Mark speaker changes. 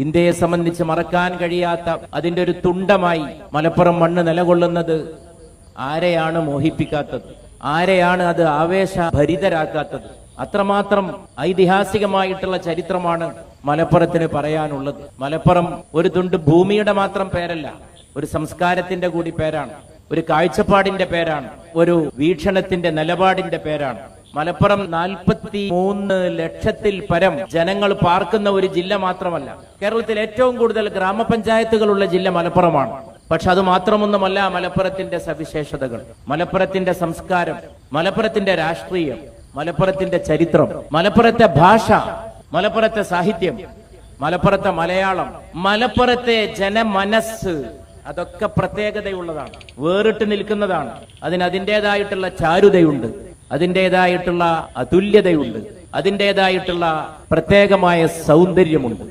Speaker 1: ഇന്ത്യയെ സംബന്ധിച്ച് മറക്കാൻ കഴിയാത്ത അതിന്റെ ഒരു തുണ്ടമായി മലപ്പുറം മണ്ണ് നിലകൊള്ളുന്നത് ആരെയാണ് മോഹിപ്പിക്കാത്തത്? ആരെയാണ് അത് ആവേശഭരിതരാക്കാത്തത്? അത്രമാത്രം ഐതിഹാസികമായിട്ടുള്ള ചരിത്രമാണ് മലപ്പുറത്തിന് പറയാനുള്ളത്. മലപ്പുറം ഒരു തുണ്ട് ഭൂമിയുടെ മാത്രം പേരല്ല, ഒരു സംസ്കാരത്തിന്റെ കൂടി പേരാണ്, ഒരു കാഴ്ചപ്പാടിന്റെ പേരാണ്, ഒരു വീക്ഷണത്തിന്റെ നിലപാടിന്റെ പേരാണ്. മലപ്പുറം 43 ലക്ഷത്തിൽ പരം ജനങ്ങൾ പാർക്കുന്ന ഒരു ജില്ല മാത്രമല്ല. കേരളത്തിൽ ഏറ്റവും കൂടുതൽ ഗ്രാമപഞ്ചായത്തുകളുള്ള ജില്ല മലപ്പുറമാണ്. പക്ഷെ അത് മാത്രമൊന്നുമല്ല മലപ്പുറത്തിന്റെ സവിശേഷതകൾ, മലപ്പുറത്തിന്റെ സംസ്കാരം, മലപ്പുറത്തിന്റെ രാഷ്ട്രീയം, മലപ്പുറത്തിന്റെ ചരിത്രം, മലപ്പുറത്തെ ഭാഷ, മലപ്പുറത്തെ സാഹിത്യം, മലപ്പുറത്തെ മലയാളം, മലപ്പുറത്തെ ജനമനസ്സ്, അതൊക്കെ പ്രത്യേകതയുള്ളതാണ്, വേറിട്ട് നിൽക്കുന്നതാണ്. അതിൻ്റെതായിട്ടുള്ള ചാരുതയുണ്ട്, അതിൻ്റെതായിട്ടുള്ള അതുല്യതയുണ്ട്, അതിൻ്റെതായിട്ടുള്ള പ്രത്യേകമായ സൗന്ദര്യമുണ്ട്.